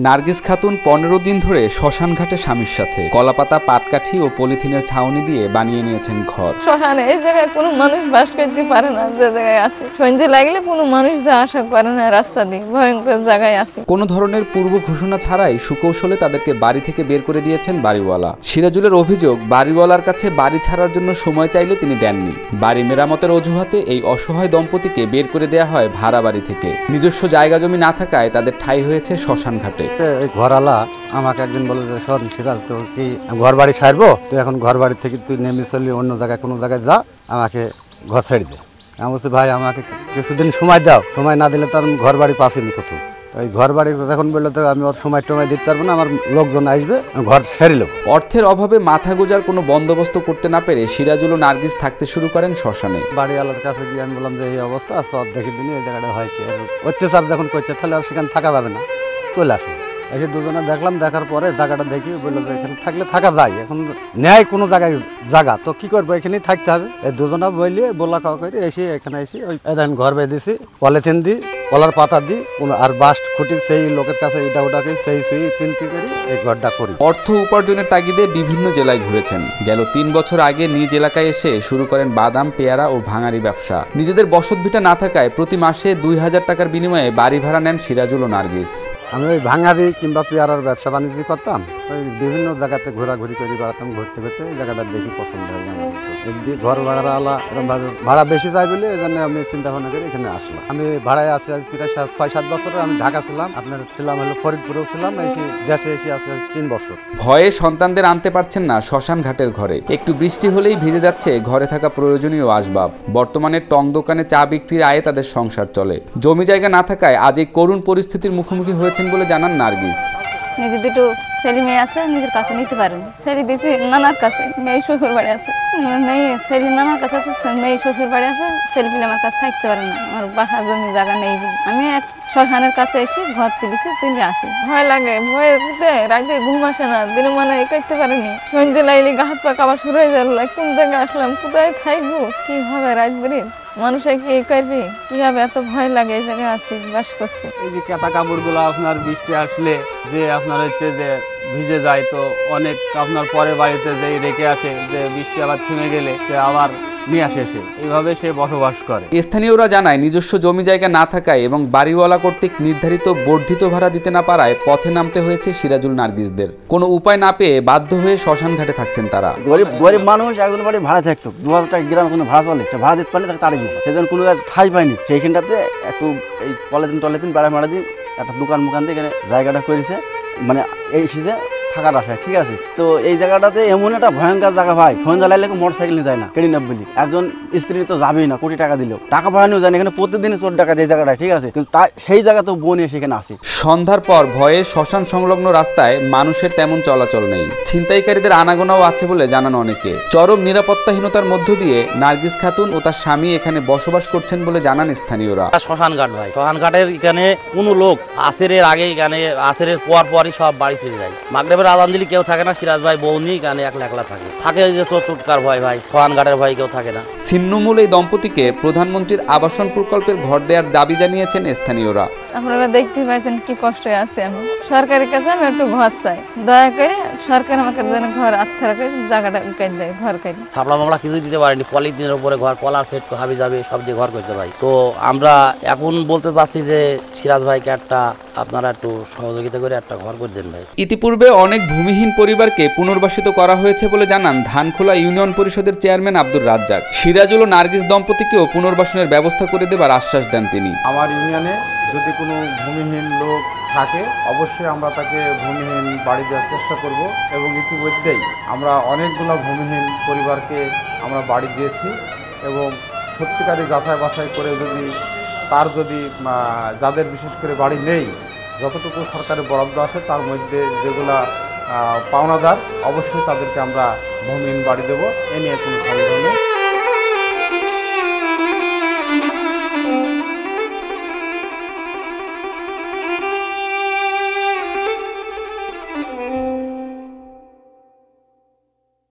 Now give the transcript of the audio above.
নার্গিস খাতুন 15 দিন ধরে শ্মশান ঘাটে স্বামীর সাথে কলাপাতা, পাটকাঠি ও পলিথিনের ছাউনি দিয়ে বানিয়ে নিয়েছেন ঘর। শ্মশানে এই জায়গায় কোনো মানুষ বাস করতে পারে না, যে জায়গায় আছে সঞ্জে লাগলে কোনো মানুষ যা আশা করে না, রাস্তা দিয়ে ভয়ঙ্কর জায়গায় আছে। কোনো ধরনের পূর্ব ঘোষণা ছাড়াই সুকৌশলে তাদেরকে বাড়ি থেকে বের করে দিয়েছেন বাড়িওয়ালা। সিরাজুলের অভিযোগ, বাড়িওয়ালার কাছে বাড়ি ছাড়ার জন্য সময় চাইলে তিনি দেননি। বাড়ি মেরামতের অজুহাতে এই অসহায় দম্পতিকে বের করে দেওয়া হয় ভাড়া বাড়ি থেকে। নিজস্ব জায়গা জমি না থাকায় তাদের ঠাঁই হয়েছে শ্মশান ঘাটে। ঘরওয়ালা আমাকে একদিন বলে যে, শোন সিরাজ, তো কি ঘর বাড়ি ছাড়বো, তো এখন ঘর বাড়ি থেকে তুই নেমে চলি অন্য জায়গায়, কোনো জায়গায় যা, আমাকে ঘর ছেড়ে দে। আমি বলছি, ভাই আমাকে কিছুদিন সময় দাও, সময় না দিলে তার ঘর বাড়ি পাসিনি কোথাও। ওই ঘর বাড়ি এখন বললে তো আমি সময় দিতে পারবো না, আমার লোকজন আসবে, ঘর ছেড়ে নেবো। অর্থের অভাবে মাথা গোজার কোনো বন্দোবস্ত করতে না পেরে সিরাজুল ও নার্গিস থাকতে শুরু করেন শ্মশানে। বাড়িওয়ালার কাছে গিয়ে আমি বললাম যে এই অবস্থা, সব দেখে দিন এই জায়গাটা হয় কি, অত্যাচার যখন করছে তাহলে আর সেখানে থাকা যাবে না, চলে আসুন। এসে দুজনে দেখলাম, দেখার পরে জায়গাটা দেখি বললো যে এখানে থাকলে থাকা যায়, এখন নেয় কোনো জায়গায় জায়গা, তো কি করবো, এখানেই থাকতে হবে। এই দুজনা বললে বললা খাওয়া করে এসে এখানে এসে ওই দেখেন ঘর বেঁধেছি, পলিথিন দিই, কলার পাতা দিই, আর বাস্ট খুঁটি সেই লোকের কাছে এটা ওটাকে সেই সুই চিন্তি করি এই ঘরটা করি। অর্থ উপার্জনের তাগিদে বিভিন্ন জেলায় ঘুরেছেন। গেল 3 বছর আগে নিজ এলাকায় এসে শুরু করেন বাদাম, পেয়ারা ও ভাঙারি ব্যবসা। নিজেদের বসতভিটা না থাকায় প্রতি মাসে 2000 টাকার বিনিময়ে বাড়ি ভাড়া নেন সিরাজুল ও নার্গিস। আমি ওই ভাঙারি কিংবা পেয়ারার ব্যবসা বাণিজ্য করতাম, ওই বিভিন্ন জায়গাতে ঘোরাঘুরি করে বেড়াতাম, ঘুরতে ঘুরতে এই জায়গাটা দেখি পছন্দ হয় আমার। যদি ঘর ভাড়াওয়ালা এরকমভাবে ভাড়া বেশি চাই বলে এই জন্য আমি চিন্তা ভাবনা করে এখানে আসলাম। আমি ভাড়ায় আছি আজ প্রায় 6-7 বছর। আমি ঢাকা ছিলাম, আপনার ছিলাম হলো ফরিদপুরেও ছিলাম, এসে দেশে এসে আছে 3 বছর। ভয়ে সন্তানদের আনতে পারছেন না শ্মশান ঘাটের ঘরে। একটু বৃষ্টি হলেই ভিজে যাচ্ছে ঘরে থাকা প্রয়োজনীয় আসবাব। বর্তমানে টং দোকানে চা বিক্রির আয়ে তাদের সংসার চলে। জমি জায়গা না থাকায় আজ এই করুণ পরিস্থিতির মুখোমুখি হয়েছেন বলে জানান নার্গিস। নিজে দুটো ছেলে মেয়ে আছে, নিজের কাছে নিতে পারেন। ছেলে দিয়েছি নানার কাছে, মেয়ে শ্বশুর বাড়ি আছে। মেয়ে ছেলে নানার কাছে আছে, মেয়ে শ্বশুর বাড়ি আছে। ছেলে পিলে আমার কাছে থাকতে পারে না, আমার বাসা জমি জায়গা নেই। আমি এক শ্মশানের কাছে এসে ঘর তুলেছি, তুলে আসি। ভয় লাগে, ভয়ে রাতে ঘুম আসে না, দিনে মানে করতে পারিনি। সঞ্জে লাইলে গা হাত পা কাবার শুরু হয়ে গেল, কোন জায়গায় আসলাম, কোথায় থাকবো, কি হবে রাত বেরিয়ে, মানুষে কি করবে, কি হবে, এত ভয় লাগে। এই জায়গায় আছি, বাস করছি। এই যে কেতা কাপড়গুলো আপনার বৃষ্টি আসলে যে আপনার হচ্ছে যে ভিজে যায়, তো অনেক আপনার পরের বাড়িতে যে রেখে আসে, যে বৃষ্টি আবার থেমে গেলে সে আবার নিয়ে আসে, এইভাবে সে বসবাস করে। স্থানীয়রা জানায়, নিজস্ব জমি জায়গা না থাকায় এবং বাড়িওয়ালা কর্তৃক নির্ধারিত বর্ধিত ভাড়া দিতে না পারায় পথে নামতে হয়েছে সিরাজুল নার্গিসদের। কোনো উপায় না পেয়ে বাধ্য হয়ে শ্মশান ঘাটে থাকছেন তারা। গরিব মানুষ একজন বাড়ি ভাড়া থাকতো, 2000 টাকা গ্রামে কোনো ভাড়া চলে, ভাড়া দিতে পারলে তাকে তাড়িয়ে দিচ্ছে। সেজন্য কোনো ঠাঁই পায়নি, সেইখানটাতে একটু এই পলিথিন বেড়া মারা দিয়ে একটা দোকান দিয়ে এখানে জায়গাটা করেছে, মানে এই সিজে থাকার আশায়, ঠিক আছে। তো এই জায়গাটাতে এমন একটা ভয়ঙ্কর জায়গা ভাই, ফোন জ্বালাইলে মোটরসাইকেল নিয়ে যায় না, কেড়ে নেব বলি। একজন স্ত্রী তো যাবেই না, কোটি টাকা দিলেও টাকা ভাড়া নিয়েও যায় না। এখানে প্রতিদিন 4 টাকা যে জায়গাটায়, ঠিক আছে, কিন্তু সেই জায়গা তো বোন সেখানে আসে। সন্ধ্যার পর ভয়ে শ্মশান সংলগ্ন রাস্তায় মানুষের তেমন চলাচল নেই। ছিনতাইকারীদের আনাগোনাও আছে বলে জানান অনেকে। চরম নিরাপত্তাহীনতার মধ্য দিয়ে নার্গিস খাতুন ও তার স্বামী এখানে বসবাস করছেন বলে জানান স্থানীয়রা। শ্মশান ঘাট ভাই, শ্মশান ঘাটের এখানে কোনো লোক আসরের আগে, এখানে আসরের পরই সব বাড়ি চলে যায়। মাগরিবের আজান দিলে কেউ থাকে না, সিরাজ ভাই বউ নিয়ে এখানে একলা থাকে যে চতুর্থকার ভয় ভাই, শ্মশান ঘাটের ভয় কেউ থাকে না। ছিন্নমূল এই দম্পতিকে প্রধানমন্ত্রীর আবাসন প্রকল্পের ঘর দেওয়ার দাবি জানিয়েছেন স্থানীয়রা। আপনারা দেখতে পাচ্ছেন কি কষ্টে আছে আমি। সরকারের কাছে আমি একটু ঘর চাই, দয়া করে সরকার আমাকে যেন ঘর আচ্ছা রাখে, জায়গাটা উকাই দেয়, ঘর করে। থাপলা মামলা কিছু দিতে পারেনি, পলিথিনের উপরে ঘর, কলার ফেট হাবি যাবে সব দিয়ে ঘর করছে ভাই। তো আমরা এখন বলতে চাচ্ছি যে সিরাজ ভাইকে একটা আপনারা একটু সহযোগিতা করে একটা ঘর করে দেন ভাই। ইতিপূর্বে অনেক ভূমিহীন পরিবারকে পুনর্বাসিত করা হয়েছে বলে জানান ধানখোলা ইউনিয়ন পরিষদের চেয়ারম্যান আব্দুর রাজ্জাক। সিরাজুল ও নার্গিস দম্পতিকেও পুনর্বাসনের ব্যবস্থা করে দেবার আশ্বাস দেন তিনি। আমার ইউনিয়নে যদি কোনো ভূমিহীন লোক থাকে, অবশ্যই আমরা তাকে ভূমিহীন বাড়ি দেওয়ার চেষ্টা করব, এবং ইতিমধ্যেই আমরা অনেকগুলো ভূমিহীন পরিবারকে আমরা বাড়ি দিয়েছি, এবং সত্যিকারই যাচাই বাছাই করে যদি যাদের বিশেষ করে বাড়ি নেই, যতটুকু সরকারের বরাদ্দ আসে তার মধ্যে যেগুলা পাওনাদার, অবশ্যই তাদেরকে আমরা ভূমিহীন বাড়ি দেব, এ নিয়ে কোনো সন্দেহ নেই।